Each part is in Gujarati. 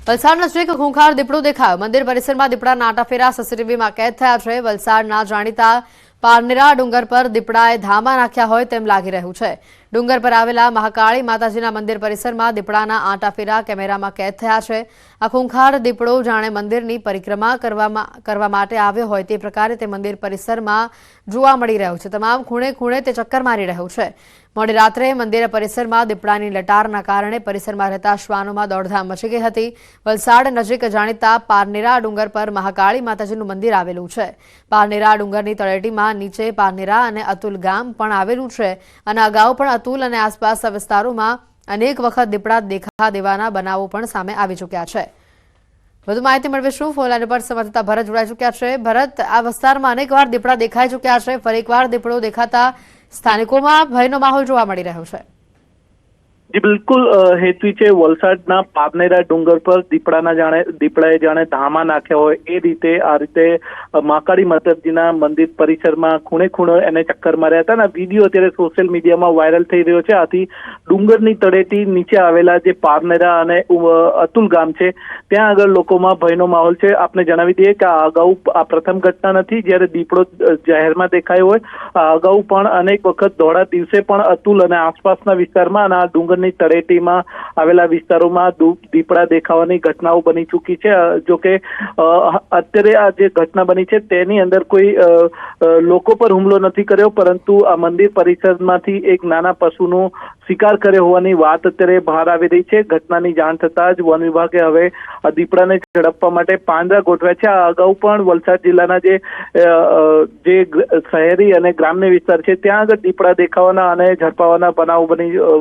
વલસાડ નજીક ખૂંખાર દીપડો દેખાયો। મંદિર પરિસરમાં દીપડાના આટાફેરા સીસીટીવીમાં કેદ થયા છે। વલસાડના જાણીતા પારનેરા ડુંગર પર દીપડાએ ધામા નાખ્યા હોય તેમ લાગી રહ્યું છે। ડુંગર પર આવેલા મહાકાળી માતાજીના મંદિર પરિસરમાં દીપડાના આટાફેરા કેમેરામાં કેદ થયા છે। આ ખૂંખાર દીપડો જાણે મંદિરની પરિક્રમા કરવા માટે આવ્યો હોય તે પ્રકારે તે મંદિર પરિસરમાં જોવા મળી રહ્યો છે। તમામ ખૂણે ખૂણે તે ચક્કર મારી રહ્યો છે। મોડી રાત્રે મંદિર પરિસરમાં દીપડાની લટારના કારણે પરિસરમાં રહેતા શ્વાનોમાં દોડધામ મચી ગઈ હતી। વલસાડ નજીક જાણીતા પારનેરા ડુંગર પર મહાકાળી માતાજીનું મંદિર આવેલું છે। પારનેરા ડુંગરની તળેટીમાં નીચે પારનેરા અને અતુલ ગામ પણ આવેલું છે અને અગાઉ પણ અતુલ અને આસપાસના વિસ્તારોમાં અનેક વખત દીપડા દેખા દેવાના બનાવો પણ સામે આવી ચૂક્યા છે। વધુ માહિતી મેળવીશું। ફોન લાઈન પર સંવાદદાતા ભરત જોડાઈ ચૂક્યા છે। ભરત, આ વિસ્તારમાં અનેકવાર દીપડા દેખાઈ ચૂક્યા છે, ફરી એકવાર દીપડો દેખાતા સ્થાનિકોમાં ભયનો માહોલ જોવા મળી રહ્યો છે। જી બિલકુલ હેતવી છે। વલસાડના પારનેરા ડુંગર પર દીપડાએ જાણે ધામા નાખ્યા હોય એ રીતે આ રીતે મહાકાળી માતાજીના મંદિર પરિસરમાં ખૂણે ખૂણે એને ચક્કર માર્યા હતા અને વિડીયો અત્યારે સોશિયલ મીડિયામાં વાયરલ થઈ રહ્યો છે। આથી ડુંગરની તળેટી નીચે આવેલા જે પારનેરા અને અતુલ ગામ છે ત્યાં આગળ લોકોમાં ભયનો માહોલ છે। આપને જણાવી દઈએ કે આ અગાઉ આ પ્રથમ ઘટના નથી જ્યારે દીપડો જાહેરમાં દેખાયો હોય। આ અગાઉ પણ અનેક વખત દોડા દિવસે પણ અતુલ અને આસપાસના વિસ્તારમાં અને આ ડુંગર તળેટીમાં આવેલા વિસ્તારોમાં દીપડા દેખાવાની ઘટનાઓ બની ચૂકી છે। જો કે અત્યારે આ જે ઘટના બની છે તેની અંદર કોઈ લોકો પર હુમલો નથી કર્યો, પરંતુ આ મંદિર પરિસરમાંથી એક નાના પશુનો શિકાર કર્યો હોવાની વાત અત્યારે બહાર આવી રહી છે। ઘટનાની જાણ થતાં જ વન વિભાગે હવે દીપડાને ઝડપવા માટે પાંજરા ગોઠવ્યા છે। આ અગાઉ પણ વલસાડ જિલ્લાના જે શહેરી અને ગ્રામ્ય વિસ્તાર છે ત્યાં આગળ દીપડા દેખાવાના અને ઝડપાવાના બનાવો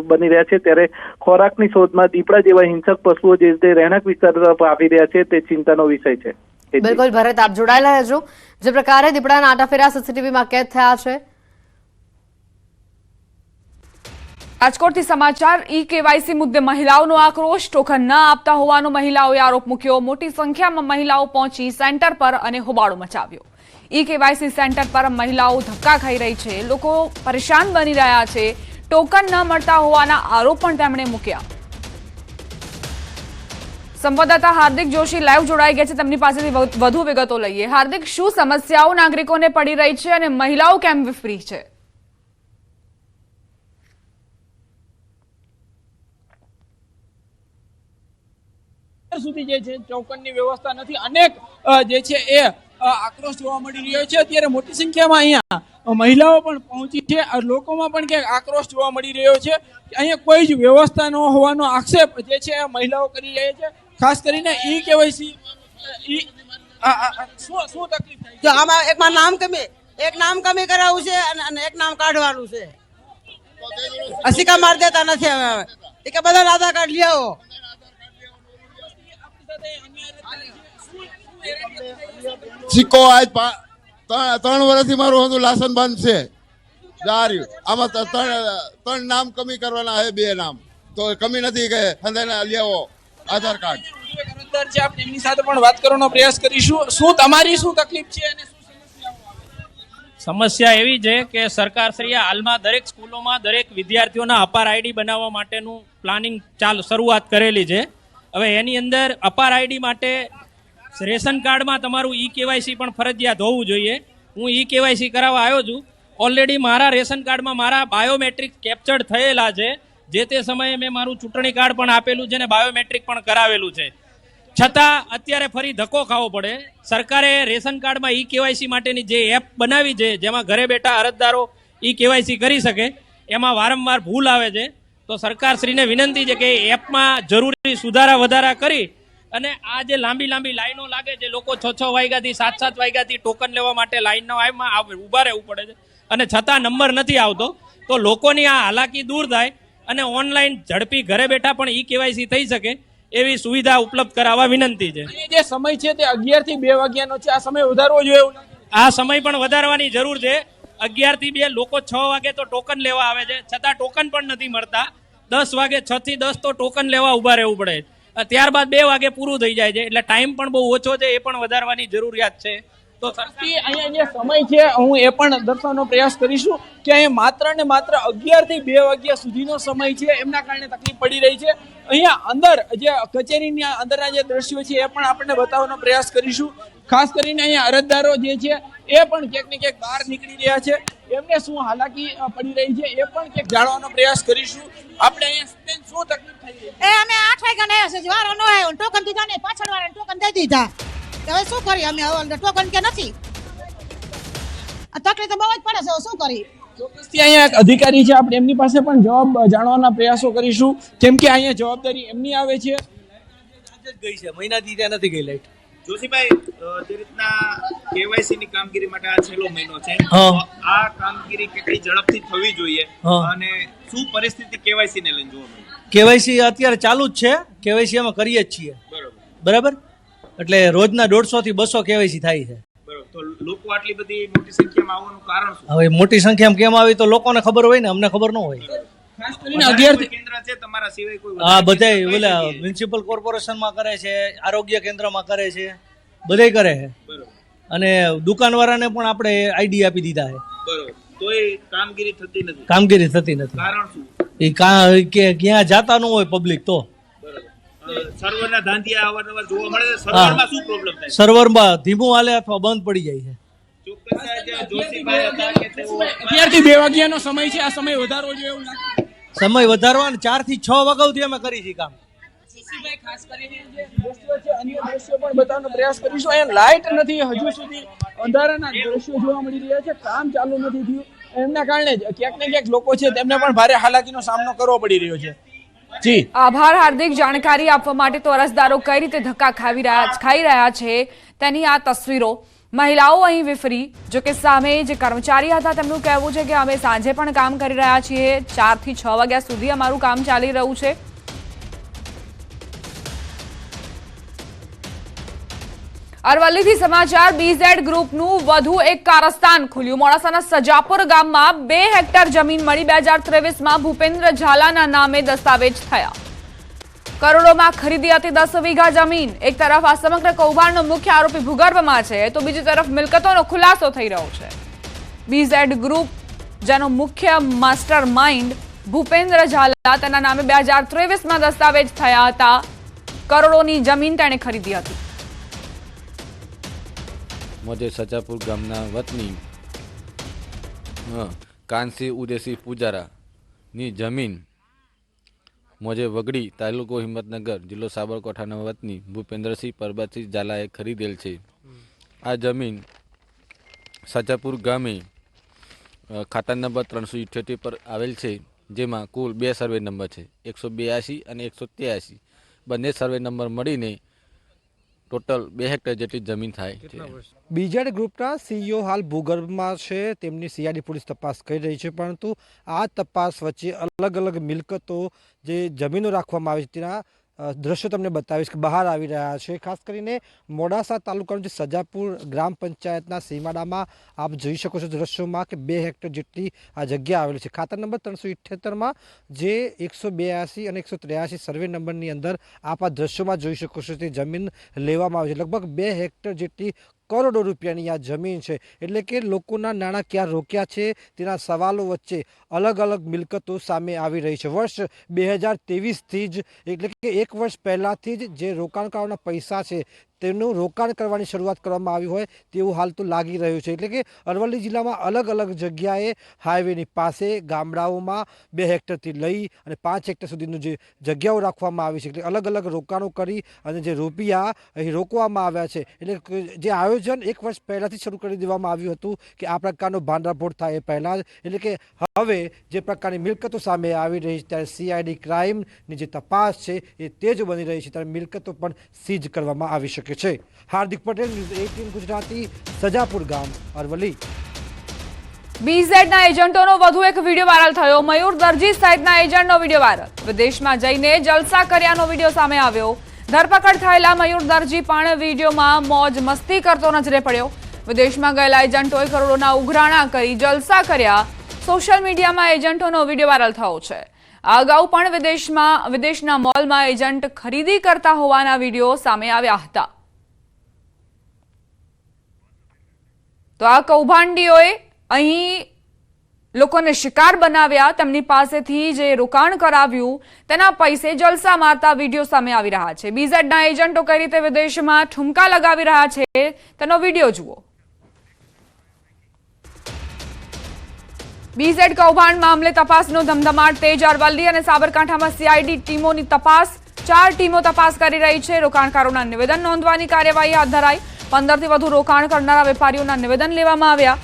બની રહ્યા છે। ત્યારે ખોરાકની શોધમાં દીપડા જેવા હિંસક પશુઓ જે રીતે રહેણાંક વિસ્તાર તરફ આવી રહ્યા છે તે ચિંતાનો વિષય છે। બિલકુલ ભરત, આપ જોડાયેલા રહેજો। જે પ્રકારે દીપડાના આટાફેરા સીસીટીવીમાં કેદ થયા છે। રાજકોટથી સમાચાર। ઈ-કેવાયસી મુદ્દે મહિલાઓનો આક્રોશ, ટોકન ન આપતા હોવાનો મહિલાઓએ આરોપ મૂક્યો। મોટી સંખ્યામાં મહિલાઓ પહોંચી સેન્ટર પર અને હોબાળો મચાવ્યો। ઈ-કેવાયસી સેન્ટર પર મહિલાઓ ધક્કા ખાઈ રહી છે, લોકો પરેશાન બની રહ્યા છે। ટોકન ન મળતા હોવાના આરોપ પણ તેમણે મૂક્યા। સંવાદદાતા હાર્દિક જોશી લાઈવ જોડાઈ ગયા છે, તેમની પાસેથી વધુ વિગતો લઈએ। હાર્દિક, શું સમસ્યાઓ નાગરિકોને પડી રહી છે અને મહિલાઓ કેમ વિફરી છે? સુધી જે છે ટોકનની વ્યવસ્થા નથી, અનેક જે છે એ આક્રોશ જોવા મળી રહ્યો છે। અત્યારે મોટી સંખ્યામાં અહીંયા મહિલાઓ પણ પહોંચી છે, લોકોમાં પણ ક્યાંક આક્રોશ જોવા મળી રહ્યો છે। અહીંયા કોઈ જ વ્યવસ્થા ન હોવાનો આક્ષેપ જે છે મહિલાઓ કરી રહી છે। ખાસ કરીને ઈ-કેવાયસી શું તકલીફ થાય છે? આમાં એક નામ કમી કરાવવું છે અને એક નામ કાઢવાનું છે। અસિકા માર દેતા નથી હવે કે બધા આધાર કાર્ડ લઈ આવો। સિક્કો આજ 3 વર્ષથી મારું હતું લાયસન્સ બંધ છે। આમાં 3 નામ કમી કરવાના છે, 2 નામ તો કમી નથી કે લઈ આવો આધાર કાર્ડ। એમની સાથે પણ વાત કરવાનો પ્રયાસ કરીશું। શું તમારી શું તકલીફ છે અને સમસ્યા એવી છે કે સરકારશ્રીએ હાલમાં દરેક સ્કૂલોમાં દરેક વિદ્યાર્થીઓના અપાર આઈડી બનાવવા માટેનું પ્લાનિંગ શરૂઆત કરેલી છે। હવે એની અંદર અપાર આઈડી માટે રેશન કાર્ડમાં તમારું ઈ-કેવાયસી પણ ફરજિયાત હોવું જોઈએ। હું ઈ-કેવાયસી કરાવવા આવ્યો છું। ઓલરેડી મારા રેશન કાર્ડમાં મારા બાયોમેટ્રિક કેપ્ચર્ડ થયેલા છે। જે તે સમયે મેં મારું ચૂંટણી કાર્ડ પણ આપેલું છે અને બાયોમેટ્રિક પણ કરાવેલું છે, છતાં અત્યારે ફરી ધક્કો ખાવો પડે। સરકારે રેશન કાર્ડમાં ઈ-કેવાયસી માટેની જે એપ બનાવી છે, જેમાં ઘરે બેઠા અરજદારો ઈ-કેવાયસી કરી શકે, એમાં વારંવાર ભૂલ આવે છે। તો સરકારશ્રીને વિનંતી છે કે એપમાં જરૂરી સુધારા વધારા કરી અને આ જે લાંબી લાઈનો લાગે છે, લોકો 6 વાગ્યાથી 7 વાગ્યાથી ટોકન લેવા માટે લાઈનમાં ઉભા રહેવું પડે છે અને છતાં નંબર નથી આવતો। તો લોકોની આ હાલાકી દૂર થાય અને ઓનલાઈન ઝડપી ઘરે બેઠા પણ ઈ-કેવાયસી થઈ શકે એવી સુવિધા ઉપલબ્ધ કરાવવા વિનંતી છે। જે સમય છે તે 11 થી 2 વાગ્યાનો છે, આ સમય વધારવો જોઈએ? આ સમય પણ વધારવાની જરૂર છે। 11 થી 2 લોકો 6 વાગે તો ટોકન લેવા આવે છે, છતાં ટોકન પણ નથી મળતા। 10 વાગે 6 થી 10 તો ટોકન લેવા ઉભા રહેવું પડે, ત્યારબાદ 2 વાગે પૂરું થઈ જાય છે, એટલે ટાઈમ પણ બહુ ઓછો છે, એ પણ વધારવાની જરૂરિયાત છે। તો અહીંયા જે સમય છે હું એ પણ દર્શાવવાનો પ્રયાસ કરીશું કે અહીંયા માત્ર ને માત્ર 11 થી 2 વાગ્યા સુધીનો સમય છે, એમના કારણે તકલીફ પડી રહી છે. અહીંયા અંદર જે કચેરીની અંદરના જે દ્રશ્યો છે એ પણ આપણે બતાવવાનો પ્રયાસ કરીશું. ખાસ કરીને અહીંયા અરજદારો જે છે એ પણ ક્યાંક ને ક્યાંક બહાર નીકળી રહ્યા છે, એમને શું હાલાકી પડી રહી છે એ પણ ક્યાંક જાણવાનો પ્રયાસ કરીશું. આપણે અહીંયા શું તકલીફ થઈ રહી છે? અમે 8 વાગ્યા આવ્યા છે, વારો ન આવ્યો, ટોકન દીધા ને પાછળ વાળાને ટોકન દઈ દીધા. હવે શું કરીએ અમે? હવે ટોકન કે નથી, તકલીફ તો બહુ જ પડે છે. શું કરીએ? ચોક્કસથી અહીંયા એક અધિકારી છે, આપણે એમની પાસે પણ જવાબ જાણવાના પ્રયાસો કરીશું, કેમ કે અહીંયા જવાબદારી એમની આવે છે. ગઈ છે મહિનાથી ત્યાં નથી ગઈ લાઈટ. જોશીભાઈ, જે રીતના કેવાયસી ની કામગીરી માટે આ છેલ્લો મહિનો છે, આ કામગીરી કેટલી ઝડપથી થવી જોઈએ અને શું પરિસ્થિતિ કેવાયસી ને લઈને જોવા મળે? કેવાયસી અત્યારે ચાલુ જ છે, કેવાયસી અમે કરીએ જ છીએ. બરાબર, એટલે રોજના 150 થી 200 કેવાયસી થાય છે. તો લોકો આટલી બધી મોટી સંખ્યામાં આવવાનું કારણ શું? હવે મોટી સંખ્યામાં કેમ આવી તો લોકોને ખબર હોય ને, અમને ખબર ન હોય. ખાસ કરીને 11 કેન્દ્ર છે તમારા સિવાય કોઈ? હા, બધાય ઓલા મ્યુનિસિપલ કોર્પોરેશનમાં કરે છે, આરોગ્ય કેન્દ્રમાં કરે છે, બધાય કરે છે. અને દુકાનવાળાને પણ આપણે આઈડી આપી દીધા છે. બરોબર, તોય કામગીરી થતી નથી. કામગીરી થતી નથી. કારણ શું? એ ક્યાં જાતા ન હોય પબ્લિક તો. સર્વરના ધાંધિયા અવારનવાર જોવા મળે છે. સર્વરમાં શું પ્રોબ્લેમ થાય? સર્વરમાં ધીમું હાલે અથવા બંધ પડી જાય છે. જોશીભાઈ હતા કે તેઓ 11 થી 2 વાગ્યાનો સમય છે, આ સમય વધારવો જોઈએ એવું લાગે? સમય વધારવાનો 4 થી 6 વાગ્યાથી અમે કરી છીએ કામ. ખાસ કરીને જે દ્રશ્યો છે અન્ય દ્રશ્યો પણ બતાવવાનો પ્રયાસ કરીશું. અહીંયા લાઇટ નથી, હજુ સુધી અંધારાના દ્રશ્યો જોવા મળી રહ્યા છે, કામ ચાલુ નથી થયું, એમના કારણે જ ક્યાંક ને ક્યાંક લોકો છે તેમને પણ ભારે હાલાકીનો સામનો કરવો પડી રહ્યો છે. જી આભાર હાર્દિક. જાણકારી આપવા માટે. તો અરજદારો કઈ રીતે ધક્કા ખાઈ રહ્યા છે તેની આ તસવીરો. મહિલાઓ અહીં વિફરી. જો કે સામે જે કર્મચારી હતા તેમનું કહેવું છે કે અમે સાંજે પણ કામ કરી રહ્યા છીએ, 4 થી 6 વાગ્યા સુધી અમારું કામ ચાલી રહ્યું છે. અરવલ્લીથી સમાચાર. બીઝેડ ગ્રુપનું વધુ એક કારસ્તાન ખુલ્યું. મોડાસાના સજાપુર ગામમાં 2 હેક્ટર જમીન મળી 2023માં ભૂપેન્દ્ર ઝાલાના નામે દસ્તાવેજ થયા. કરોડોમાં ખરીદી હતી 10 વીઘા જમીન. એક તરફ આ સમગ્ર કૌભાંડનો મુખ્ય આરોપી ભૂગર્ભમાં છે, તો બીજી તરફ મિલકતોનો ખુલાસો થઈ રહ્યો છે. બીઝેડ ગ્રુપ, જેનો મુખ્ય માસ્ટર માઇન્ડ ભૂપેન્દ્ર ઝાલા, તેના નામે 2023માં દસ્તાવેજ થયા હતા. કરોડોની જમીન તેણે ખરીદી હતી. મોજે સજાપુર ગામના વતની કાનસિંહ ઉદયસિંહ પૂજારાની જમીન મોજે વગડી, તાલુકો હિંમતનગર, જિલ્લો સાબરકાંઠાના વતની ભૂપેન્દ્રસિંહ પરબતસિંહ ઝાલાએ ખરીદેલ છે. આ જમીન સજાપુર ગામે ખાતા નંબર 378 પર આવેલ છે, જેમાં કુલ 2 સર્વે નંબર છે, 182 અને 183. બંને સર્વે નંબર મળીને ટોટલ 2 હેક્ટર જેટલી જમીન થાય છે. બીઝેડ ગ્રુપના સીઈઓ હાલ ભૂગર્ભમાં છે, તેમની સીઆઈડી પોલીસ તપાસ કરી રહી છે, પરંતુ આ તપાસ વચ્ચે અલગ અલગ મિલકતો જે જમીનો રાખવામાં આવી છે તેના દ્રશ્યો તમને બતાવીશ કે બહાર આવી રહ્યા છે. ખાસ કરીને મોડાસા તાલુકાનું જે સજાપુર ગ્રામ પંચાયતના સીમાડામાં આપ જોઈ શકો છો દ્રશ્યોમાં કે 2 હેક્ટર જેટલી આ જગ્યા આવેલી છે. ખાતા નંબર 378માં જે 182 અને 183 સર્વે નંબરની અંદર આપ આ દ્રશ્યોમાં જોઈ શકો છો તે જમીન લેવામાં આવી છે. લગભગ 2 હેક્ટર જેટલી કરોડો રૂપિયાની આ જમીન છે. એટલે કે લોકોના નાણાં ક્યાં રોક્યા છે તેના સવાલો વચ્ચે અલગ અલગ મિલકતો સામે આવી રહી છે. વર્ષ 2023થી જ, એટલે કે 1 વર્ષ પહેલાંથી જ જે રોકાણકારોના પૈસા છે તેનું રોકાણ કરવાની શરૂઆત કરવામાં આવી હોય તેવું હાલ તો લાગી રહ્યું છે. એટલે કે અરવલ્લી જિલ્લામાં અલગ અલગ જગ્યાએ હાઈવેની પાસે ગામડાઓમાં 2 હેક્ટરથી લઈ અને 5 હેક્ટર સુધીનું જે જગ્યાઓ રાખવામાં આવી છે. એટલે અલગ અલગ રોકાણો કરી અને જે રૂપિયા અહીં રોકવામાં આવ્યા છે. એટલે જે આયોજન 1 વર્ષ પહેલાંથી શરૂ કરી દેવામાં આવ્યું હતું કે આ પ્રકારનો ભાંડાફોડ થાય એ પહેલાં જ, એટલે કે હવે જે પ્રકારની મિલકતો સામે આવી રહી છે ત્યારે સીઆઈડી ક્રાઇમની જે તપાસ છે એ તેજ બની રહી છે, ત્યારે મિલકતો પણ સીઝ કરવામાં આવી શકે છે. હાર્દિક પટેલ, ન્યૂઝ 18 ગુજરાતી, સજાપુર ગામ, અરવલ્લી. બીઝેડના એજન્ટોનો વધુ એક વિડીયો વાયરલ થયો. મયુર દરજી સહિતના એજન્ટનો વિડીયો વાયરલ. વિદેશમાં જઈને જલસા કર્યાનો વિડીયો સામે આવ્યો. ધરપકડ થયેલા મયુર દરજી પણ વિડીયોમાં મોજ મસ્તી કરતો નજરે પડ્યો. વિદેશમાં ગયેલા એજન્ટોએ કરોડોના ઉઘરાણા કરી જલસા કર્યા. સોશિયલ મીડિયામાં એજન્ટોનો વિડીયો વાયરલ થયો છે. આ અગાઉ પણ વિદેશના મોલમાં એજન્ટ ખરીદી કરતા હોવાના વિડીયો સામે આવ્યા હતા. તો આ કૌભાંડીઓએ અહીં લોકોને શિકાર બનાવ્યા, તેમની પાસેથી જે રોકાણ કરાવ્યું તેના પૈસે જલસા મારતા વિડીયો સામે આવી રહ્યા છે. બીઝેડના એજન્ટો કઈ રીતે વિદેશમાં ઠુમકા લગાવી રહ્યા છે તેનો વિડીયો જુઓ. બીઝેડ કૌભાંડ મામલે તપાસનો ધમધમાટ તેજ. અરવલ્લી અને સાબરકાંઠામાં સીઆઈડી ટીમોની તપાસ. 4 ટીમો તપાસ કરી રહી છે. રોકાણકારોના નિવેદન નોંધવાની કાર્યવાહી હાથ ધરાઈ. 15થી વધુ રોકાણ કરનારા વેપારીઓના નિવેદન લેવામાં આવ્યા.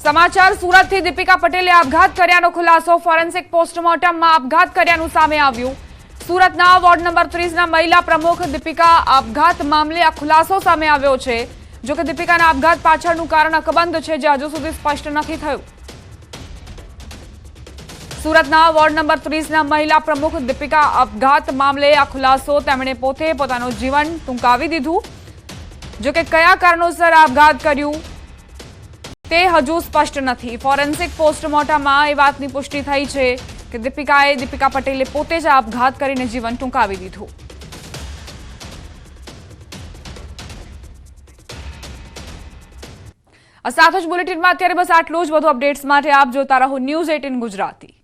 સમાચાર સુરતથી. દીપિકા પટેલે આપઘાત કર્યાનો ખુલાસો. ફોરેન્સિક પોસ્ટમોર્ટમમાં આપઘાત કર્યાનું સામે આવ્યું. સુરતના વોર્ડ નંબર 30ના મહિલા પ્રમુખ દીપિકા આપઘાત મામલે આ ખુલાસો સામે આવ્યો છે. જો કે દીપિકાના આપઘાત પાછળનું કારણ અકબંધ છે, જે હજુ સુધી સ્પષ્ટ નથી થયું. સુરતના વોર્ડ નંબર 30ના મહિલા પ્રમુખ દીપિકા આપઘાત મામલે આ ખુલાસો. તેમણે પોતે પોતાનું જીવન ટૂંકાવી દીધું. જો કે કયા કારણોસર આપઘાત કર્યું તે હજુ સ્પષ્ટ નથી. ફોરેન્સિક પોસ્ટમોર્ટમમાં એ વાતની પુષ્ટિ થઈ છે કે દીપિકા પટેલે પોતે જ આપઘાત કરીને જીવન ટૂંકાવી દીધું. આ સાથે જ બુલેટિનમાં અત્યારે બસ આટલું જ. વધુ અપડેટ્સ માટે આપ જોતા રહો ન્યૂઝ 18 ગુજરાતી.